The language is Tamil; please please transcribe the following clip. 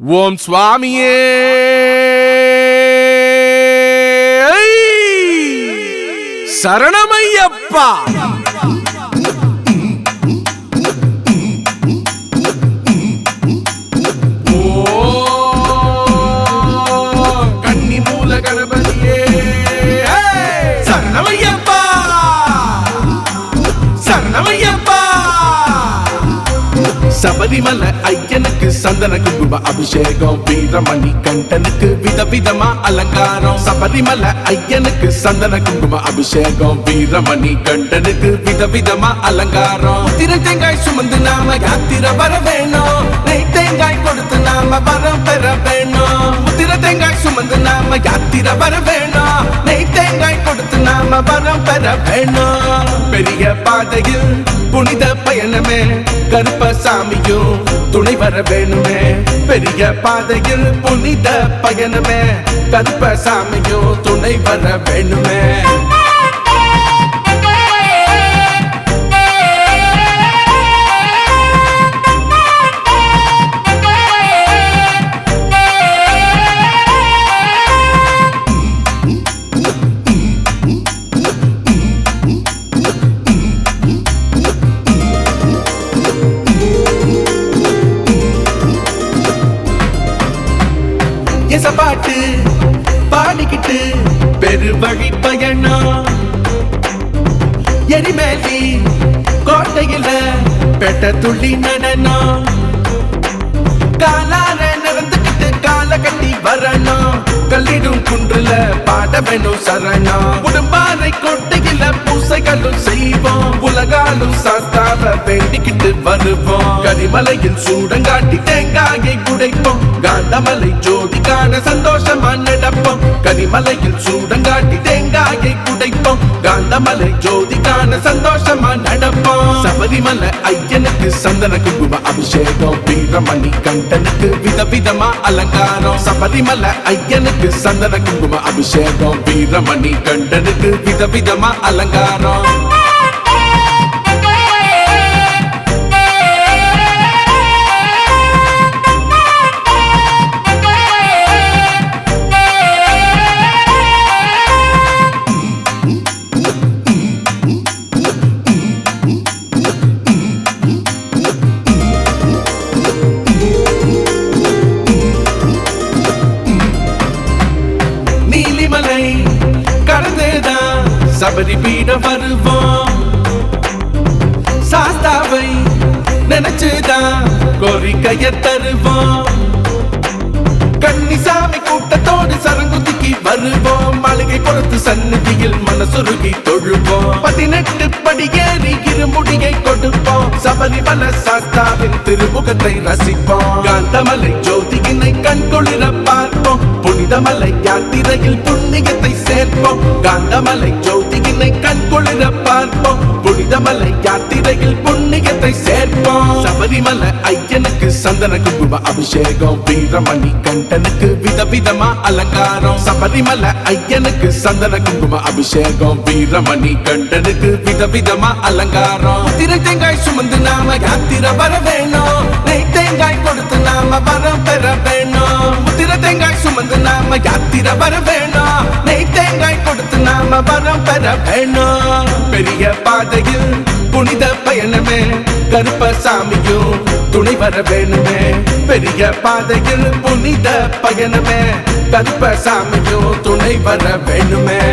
ஓம் சுவாமியே சரணமையப்பா. கன்னி மூல கணபதியே சரணமையப்பா, சரணமையப்பா. சபரிமலை ஐயனுக்கு சந்தன குங்கும அபிஷேகம், வீரமணி கண்டனுக்கு விதவிதமா அலங்காரம். சபரிமலை ஐயனுக்கு சந்தன குங்கும அபிஷேகம், வீரமணி கண்டனுக்கு விதவிதமா அலங்காரம். திரு தேங்காய் சுமந்து நாம யாத்திரை வர வேணும், நெய் தேங்காய் கொடுத்து நாம வரம் பெற வேணும். திரு தேங்காய் சுமந்து நாம யாத்திரை வர வேணும், நெய் தேங்காய் கொடுத்து நாம வரம் பெற வேணும். பெரிய பாதையில் புனித பயணமே, கருப்பசாமியும் துணை வர வேணுமே. பெரிய பாதையில் புனித பயணமே, கருப்பசாமியும் துணை வர வேணுமே. பாட்டு பாடிக்கிட்டு பெரு வழி பயணம், எரிமேலி கோட்டையில பெட்ட துள்ளி நடனம். காலால நடந்துக்கிட்டு கால கட்டி வரணும், கல்லிடும் குன்றுல பாட வேணும் சரணம். உடம்பாறை கோட்டையில பூசைகளும் செய்வோம், உலகாலும் சாஸ்தாவ வேண்டிக்கிட்டு வருவோம். கரிமலையில் சூடங்காட்டி தேங்காயை குடைப்போம், காந்தமலை ஜோதி காண சந்தோஷமா நடப்போம். கரிமலையில் சூடங்காட்டி தேங்காயை குடைப்போம், காந்தமலை ஜோதி காண சந்தோஷமா நடப்போம். சபரிமலை ஐயனுக்கு சந்தன குங்கும அபிஷேகம், வீரமணி கண்டனுக்கு விதவிதமா அலங்காரம். சபரிமலை ஐயனுக்கு சந்தன குங்கும அபிஷேகம், வீரமணி கண்டனுக்கு விதவிதமா அலங்காரம். சபரி பீட வருவோம், சாஸ்தாவை நினைச்சுதான் கோரிக்கைய தருவோம். கன்னிசாமி கூட்டத்தோடு சரங்குதிக்கு வருவோம், மாளிகை பொறுத்து சந்நிதியில் மனசுருகி தொழுவோம். 18 படியேறி இருமுடியை கொடுப்போம், சபரிமலை சாஸ்தாவின் திருமுகத்தை ரசிப்போம். காந்தமலை ஜோதியினை கண்குளிர பார்ப்போம், புனிதமலை யாத்திரையில் புண்ணியத்தை சேர்ப்போம். காந்தமலை ஜோதியினை கண்குளிர பார்ப்போம், புனிதமலை யாத்திரையில் புண்ணியத்தை சேர்ப்போம். சபரிமலை ஐயனுக்கு சந்தன குங்கும அபிஷேகம், வீரமணி கண்டனுக்கு விதவிதமா அலங்காரம். சபரிமலை ஐயனுக்கு சந்தன குங்கும அபிஷேகம், வீரமணி கண்டனுக்கு விதவிதமா அலங்காரம். திரு தேங்காய் சுமந்து நாம யாத்திரை வர வேணும், நெய் தேங்காய் கொடுத்து நாம வரம் பெற வேணும். திரு தேங்காய் சுமந்து நாம யாத்திரை வர வேணும், நெய் தேங்காய் கொடுத்து நாம வரம் பெற வேணும். பெரிய பாதையில் புனித பயணமே, கருப்பசாமியும் துணை வர வேணுமே. பெரிய பாதையில் புனித பயணமே, கருப்பசாமியும் துணை வர வேணுமே.